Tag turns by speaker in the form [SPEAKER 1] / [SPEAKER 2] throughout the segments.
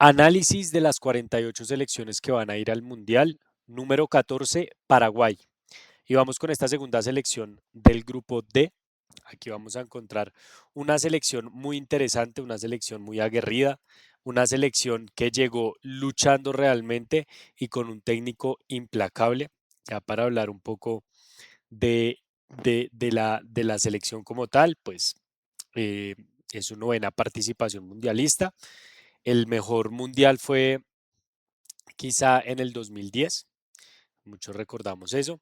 [SPEAKER 1] Análisis de las 48 selecciones que van a ir al Mundial. Número 14, Paraguay. Y vamos con esta segunda selección del grupo D. Aquí vamos a encontrar una selección muy interesante, una selección muy aguerrida, una selección que llegó luchando realmente y con un técnico implacable. Ya para hablar un poco de, de la selección como tal, pues eh, es su novena participación mundialista. El mejor mundial fue quizá en el 2010, muchos recordamos eso,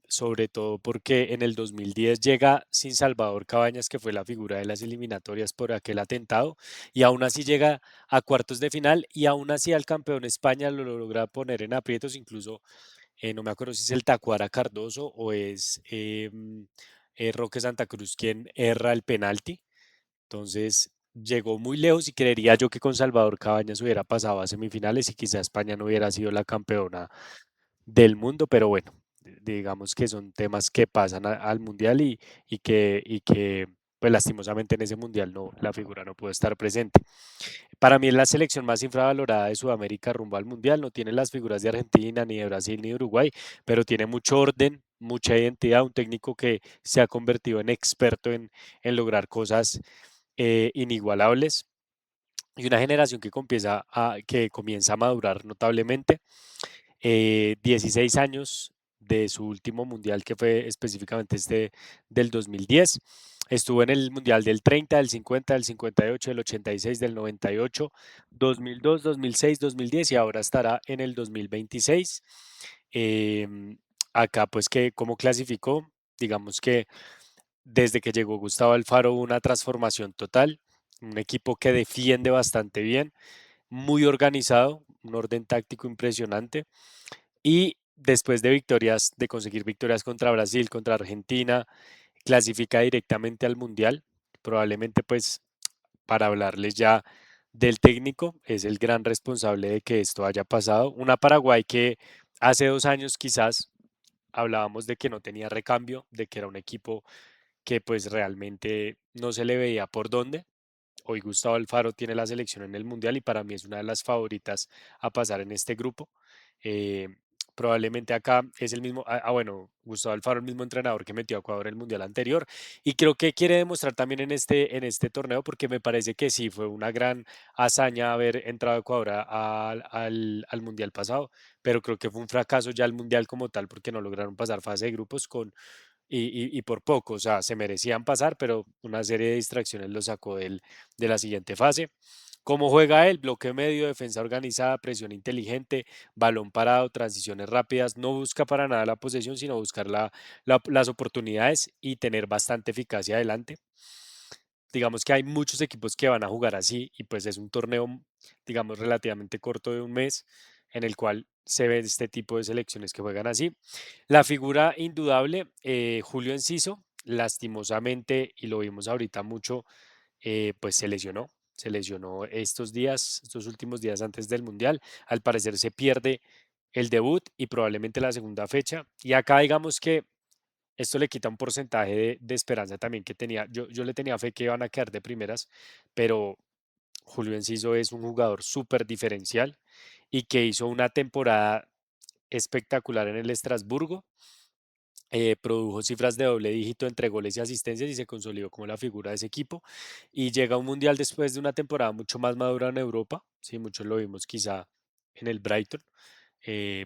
[SPEAKER 1] sobre todo porque en el 2010 llega sin Salvador Cabañas, que fue la figura de las eliminatorias por aquel atentado, y aún así llega a cuartos de final y aún así al campeón España lo logra poner en aprietos, incluso no me acuerdo si es el Tacuara Cardoso o es Roque Santa Cruz quien erra el penalti. Entonces llegó muy lejos y creería yo que con Salvador Cabañas hubiera pasado a semifinales y quizá España no hubiera sido la campeona del mundo, pero bueno, digamos que son temas que pasan al mundial y que pues lastimosamente en ese mundial no, la figura no pudo estar presente. Para mí es la selección más infravalorada de Sudamérica rumbo al mundial, no tiene las figuras de Argentina, ni de Brasil, ni de Uruguay, pero tiene mucho orden, mucha identidad, un técnico que se ha convertido en experto en lograr cosas inigualables y una generación que comienza a madurar notablemente. 16 años de su último mundial, que fue específicamente este del 2010. Estuvo en el mundial del 30, del 50, del 58, del 86, del 98, 2002, 2006, 2010 y ahora estará en el 2026. Em, Acá, pues, que cómo clasificó, digamos que desde que llegó Gustavo Alfaro hubo una transformación total, un equipo que defiende bastante bien, muy organizado, un orden táctico impresionante y después de victorias, de conseguir victorias contra Brasil, contra Argentina, clasifica directamente al Mundial. Probablemente pues para hablarles ya del técnico, es el gran responsable de que esto haya pasado. Una Paraguay que hace 2 años quizás hablábamos de que no tenía recambio, de que era un equipo que pues realmente no se le veía por dónde. Hoy Gustavo Alfaro tiene la selección en el Mundial y para mí es una de las favoritas a pasar en este grupo. Eh, Probablemente acá es el mismo, bueno, Gustavo Alfaro el mismo entrenador que metió a Ecuador en el Mundial anterior y creo que quiere demostrar también en este torneo porque me parece que sí, fue una gran hazaña haber entrado a Ecuador al Mundial pasado, pero creo que fue un fracaso ya el Mundial como tal porque no lograron pasar fase de grupos y por poco, o sea, se merecían pasar, pero una serie de distracciones lo sacó de la siguiente fase. ¿Cómo juega él? Bloque medio, defensa organizada, presión inteligente, balón parado, transiciones rápidas. No busca para nada la posesión, sino buscar las oportunidades y tener bastante eficacia adelante. Digamos que hay muchos equipos que van a jugar así y pues es un torneo, digamos, relativamente corto de un mes en el cual se ve este tipo de selecciones que juegan así. La figura indudable, Julio Enciso, lastimosamente, y lo vimos ahorita mucho, pues se lesionó estos días, estos últimos días antes del Mundial. Al parecer se pierde el debut y probablemente la segunda fecha. Y acá digamos que esto le quita un porcentaje de esperanza también que tenía. Yo le tenía fe que iban a quedar de primeras, pero Julio Enciso es un jugador súper diferencial y que hizo una temporada espectacular en el Estrasburgo. Produjo cifras de doble dígito entre goles y asistencias y se consolidó como la figura de ese equipo. Y llega a un mundial después de una temporada mucho más madura en Europa. Sí, muchos lo vimos quizá en el Brighton,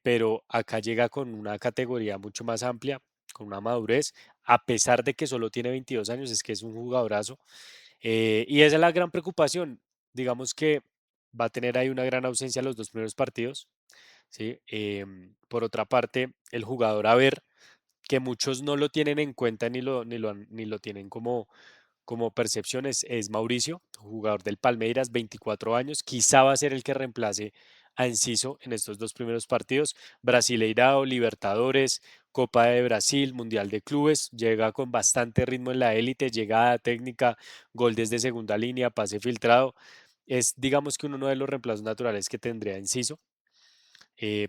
[SPEAKER 1] pero acá llega con una categoría mucho más amplia, con una madurez, a pesar de que solo tiene 22 años, es que es un jugadorazo. Y esa es la gran preocupación. Digamos que va a tener ahí una gran ausencia los dos primeros partidos. ¿Sí? Por otra parte, el jugador a ver, que muchos no lo tienen en cuenta ni lo tienen como percepciones, es Mauricio, jugador del Palmeiras, 24 años, quizá va a ser el que reemplace a Enciso en estos dos primeros partidos. Brasileirao, Libertadores, Copa de Brasil, Mundial de Clubes, llega con bastante ritmo en la élite, llegada técnica, gol desde segunda línea, pase filtrado. Es, digamos que uno de los reemplazos naturales que tendría Enciso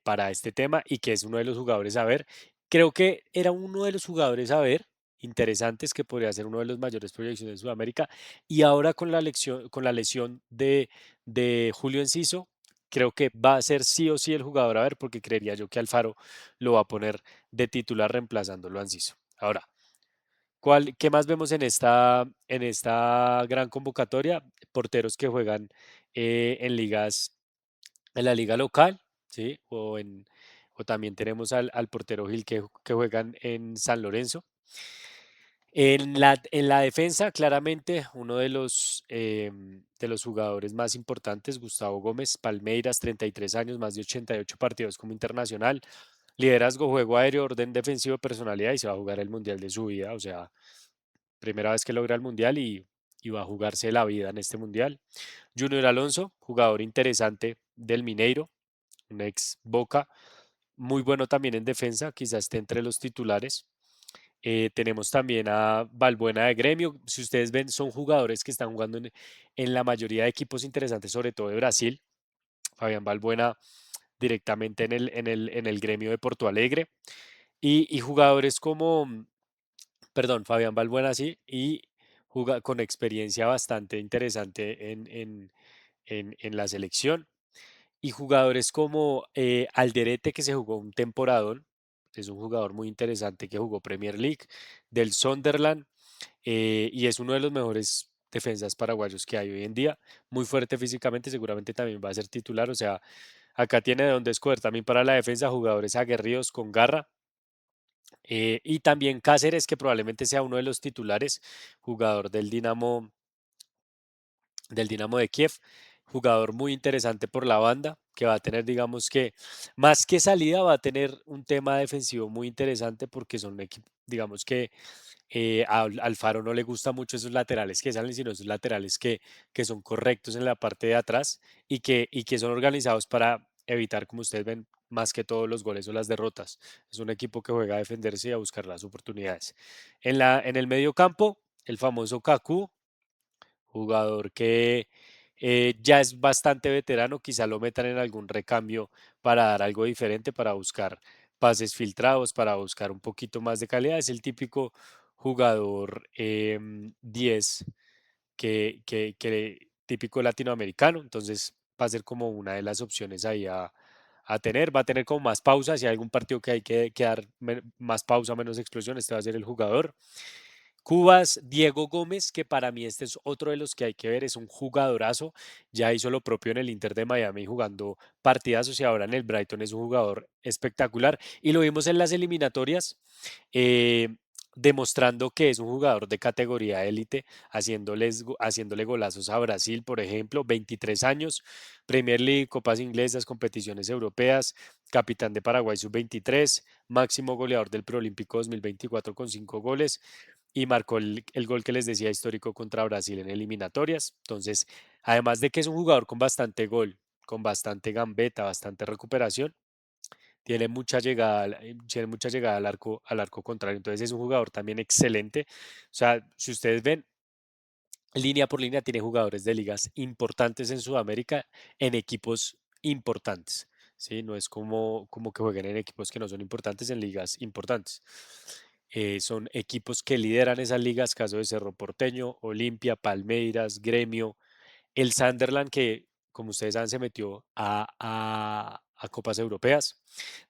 [SPEAKER 1] para este tema y que es uno de los jugadores a ver. Creo que era uno de los jugadores a ver interesantes que podría ser uno de los mayores proyecciones de Sudamérica. Y ahora con la lesión de Julio Enciso, creo que va a ser sí o sí el jugador a ver, porque creería yo que Alfaro lo va a poner de titular reemplazándolo a Enciso. Ahora, ¿qué más vemos en esta gran convocatoria? Porteros que juegan en ligas, en la liga local, ¿sí? O también tenemos al portero Gil que juegan en San Lorenzo. En la defensa, claramente, uno de los jugadores más importantes, Gustavo Gómez, Palmeiras, 33 años, más de 88 partidos como internacional, liderazgo, juego aéreo, orden defensivo, personalidad y se va a jugar el Mundial de su vida, o sea, primera vez que logra el Mundial y va a jugarse la vida en este Mundial. Junior Alonso, jugador interesante del Mineiro, un ex Boca, muy bueno también en defensa, quizás esté entre los titulares. Tenemos también a Balbuena de Gremio. Si ustedes ven, son jugadores que están jugando en la mayoría de equipos interesantes, sobre todo de Brasil. Fabián Balbuena directamente en el Gremio de Porto Alegre. Y jugadores como, perdón, Fabián Balbuena sí, y con experiencia bastante interesante en la selección. Y jugadores como Alderete, que se jugó un temporadón, es un jugador muy interesante que jugó Premier League, del Sunderland, y es uno de los mejores defensas paraguayos que hay hoy en día. Muy fuerte físicamente, seguramente también va a ser titular. O sea, acá tiene de dónde escoger también para la defensa jugadores aguerridos con garra. Y también Cáceres, que probablemente sea uno de los titulares, jugador del Dinamo de Kiev, jugador muy interesante por la banda, que va a tener, digamos que, más que salida, va a tener un tema defensivo muy interesante porque son equipos, digamos que a Alfaro no le gusta mucho esos laterales que salen, sino esos laterales que son correctos en la parte de atrás y que son organizados para evitar, como ustedes ven, más que todos los goles o las derrotas. Es un equipo que juega a defenderse y a buscar las oportunidades. En el medio campo, el famoso Kaku, jugador que ya es bastante veterano, quizá lo metan en algún recambio para dar algo diferente, para buscar pases filtrados, para buscar un poquito más de calidad. Es el típico jugador 10 típico latinoamericano, entonces va a ser como una de las opciones ahí a tener. Va a tener como más pausas, si hay algún partido que hay que dar más pausa, menos explosión, este va a ser el jugador. Cubas, Diego Gómez, que para mí este es otro de los que hay que ver, es un jugadorazo, ya hizo lo propio en el Inter de Miami jugando partidazos y ahora en el Brighton es un jugador espectacular y lo vimos en las eliminatorias, eh, demostrando que es un jugador de categoría élite, haciéndole golazos a Brasil, por ejemplo, 23 años, Premier League, Copas Inglesas, competiciones europeas, capitán de Paraguay sub-23, máximo goleador del Proolímpico 2024 con 5 goles y marcó el gol que les decía histórico contra Brasil en eliminatorias. Entonces, además de que es un jugador con bastante gol, con bastante gambeta, bastante recuperación, tiene mucha llegada al arco contrario. Entonces es un jugador también excelente. O sea, si ustedes ven, línea por línea tiene jugadores de ligas importantes en Sudamérica en equipos importantes. ¿Sí? No es como que jueguen en equipos que no son importantes en ligas importantes. Son equipos que lideran esas ligas, caso de Cerro Porteño, Olimpia, Palmeiras, Gremio, el Sunderland que, como ustedes saben, se metió a Copas Europeas.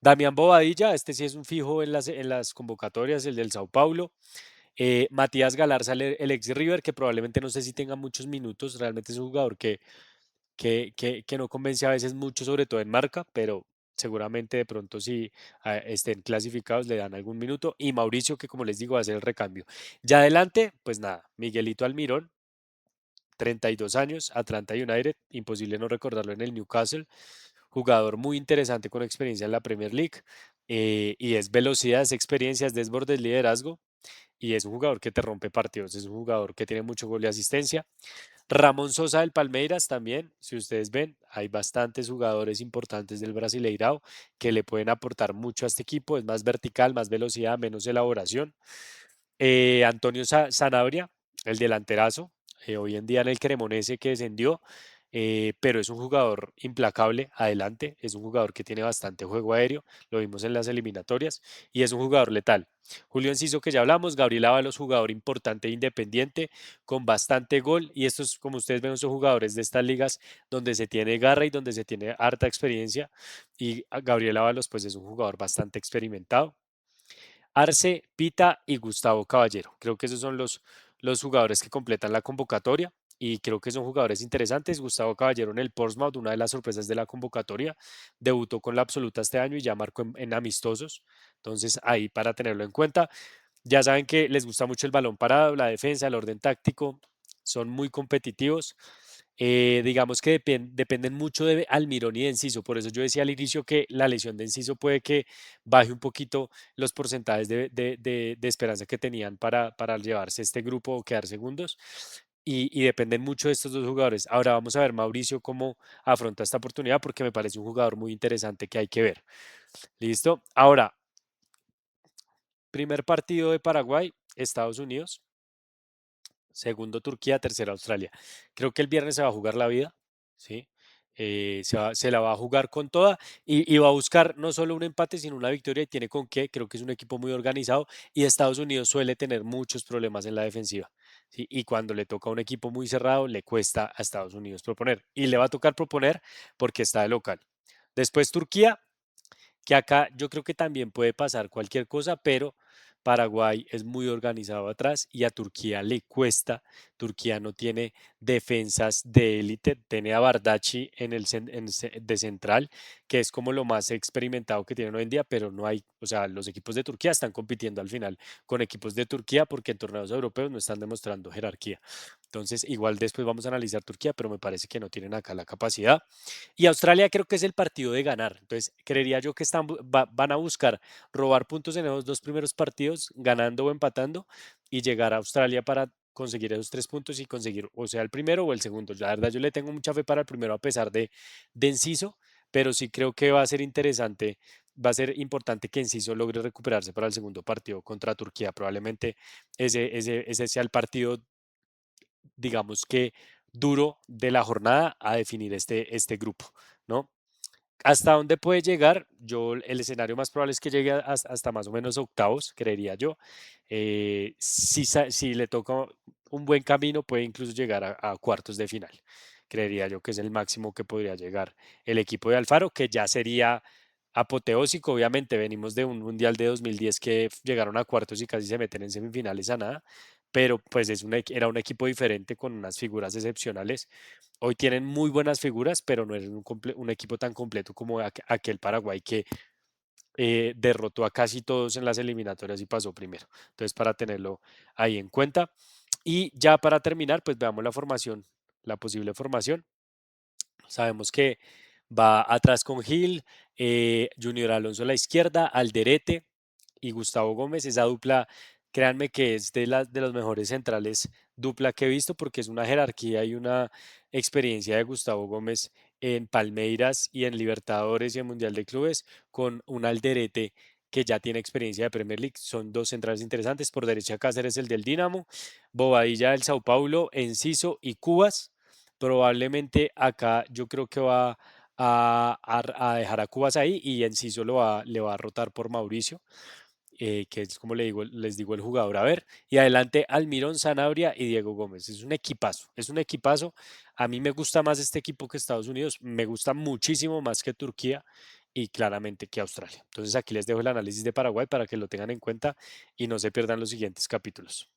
[SPEAKER 1] Damián Bobadilla, este sí es un fijo en las convocatorias, el del Sao Paulo. Matías Galarza, el ex River, que probablemente no sé si tenga muchos minutos, realmente es un jugador que no convence a veces mucho, sobre todo en marca, pero seguramente de pronto si estén clasificados le dan algún minuto. Y Mauricio, que como les digo, va a ser el recambio. Ya adelante, pues nada, Miguelito Almirón, 32 años, Atlanta United, imposible no recordarlo en el Newcastle, jugador muy interesante con experiencia en la Premier League, y es velocidad, es experiencia, es desborde, es liderazgo, y es un jugador que te rompe partidos, es un jugador que tiene mucho gol y asistencia. Ramón Sosa del Palmeiras también, si ustedes ven, hay bastantes jugadores importantes del Brasileirao que le pueden aportar mucho a este equipo, es más vertical, más velocidad, menos elaboración. Antonio Sanabria, el delanterazo, hoy en día en el Cremonese que descendió, pero es un jugador implacable adelante, es un jugador que tiene bastante juego aéreo, lo vimos en las eliminatorias, y es un jugador letal. Julio Enciso, que ya hablamos, Gabriel Ábalos, jugador importante e independiente, con bastante gol, y estos, como ustedes ven, son jugadores de estas ligas donde se tiene garra y donde se tiene harta experiencia, y Gabriel Ábalos pues es un jugador bastante experimentado. Arce, Pita y Gustavo Caballero. Creo que esos son los jugadores que completan la convocatoria y creo que son jugadores interesantes. Gustavo Caballero en el Portsmouth, una de las sorpresas de la convocatoria, debutó con la absoluta este año y ya marcó en amistosos. Entonces ahí para tenerlo en cuenta. Ya saben que les gusta mucho el balón parado, la defensa, el orden táctico, son muy competitivos. Digamos que dependen mucho de Almirón y de Enciso, por eso yo decía al inicio que la lesión de Enciso puede que baje un poquito los porcentajes de esperanza que tenían para llevarse este grupo o quedar segundos. Y dependen mucho de estos dos jugadores. Ahora vamos a ver Mauricio cómo afronta esta oportunidad porque me parece un jugador muy interesante que hay que ver. ¿Listo? Ahora, primer partido de Paraguay, Estados Unidos. Segundo Turquía, tercero Australia. Creo que el viernes se va a jugar la vida, ¿sí? Se la va a jugar con toda y va a buscar no solo un empate, sino una victoria y tiene con qué. Creo que es un equipo muy organizado y Estados Unidos suele tener muchos problemas en la defensiva, ¿sí? Y cuando le toca a un equipo muy cerrado, le cuesta a Estados Unidos proponer y le va a tocar proponer porque está de local. Después Turquía, que acá yo creo que también puede pasar cualquier cosa, pero Paraguay es muy organizado atrás y a Turquía le cuesta. Turquía no tiene defensas de élite, tiene a Bardacci en de central, que es como lo más experimentado que tienen hoy en día, pero no hay, o sea, los equipos de Turquía están compitiendo al final con equipos de Turquía porque en torneos europeos no están demostrando jerarquía. Entonces, igual después vamos a analizar Turquía, pero me parece que no tienen acá la capacidad. Y Australia creo que es el partido de ganar. Entonces, creería yo que van a buscar robar puntos en esos dos primeros partidos, ganando o empatando, y llegar a Australia para conseguir esos 3 puntos y conseguir o sea el primero o el segundo. La verdad, yo le tengo mucha fe para el primero a pesar de Enciso, pero sí creo que va a ser interesante, va a ser importante que Enciso logre recuperarse para el segundo partido contra Turquía. Probablemente ese sea el partido, digamos que duro de la jornada a definir este grupo, ¿no? ¿Hasta dónde puede llegar? Yo, el escenario más probable es que llegue hasta más o menos octavos, creería yo. Si le toca un buen camino, puede incluso llegar a cuartos de final. Creería yo que es el máximo que podría llegar el equipo de Alfaro, que ya sería apoteósico. Obviamente, venimos de un Mundial de 2010 que llegaron a cuartos y casi se meten en semifinales a nada, pero pues era un equipo diferente con unas figuras excepcionales. Hoy tienen muy buenas figuras, pero no es un equipo tan completo como aquel Paraguay que derrotó a casi todos en las eliminatorias y pasó primero. Entonces, para tenerlo ahí en cuenta. Y ya para terminar, pues veamos la formación, la posible formación. Sabemos que va atrás con Gil, Junior Alonso a la izquierda, Alderete y Gustavo Gómez. Esa dupla, créanme que es de los mejores centrales dupla que he visto porque es una jerarquía y una experiencia de Gustavo Gómez en Palmeiras y en Libertadores y en Mundial de Clubes con un Alderete que ya tiene experiencia de Premier League. Son dos centrales interesantes. Por derecha Cáceres, el del Dinamo, Bobadilla del Sao Paulo, Enciso y Cubas. Probablemente acá yo creo que va a dejar a Cubas ahí y Enciso le va a rotar por Mauricio, que es como les digo el jugador. A ver, y adelante Almirón, Sanabria y Diego Gómez. Es un equipazo, es un equipazo. A mí me gusta más este equipo que Estados Unidos, me gusta muchísimo más que Turquía y claramente que Australia. Entonces aquí les dejo el análisis de Paraguay para que lo tengan en cuenta y no se pierdan los siguientes capítulos.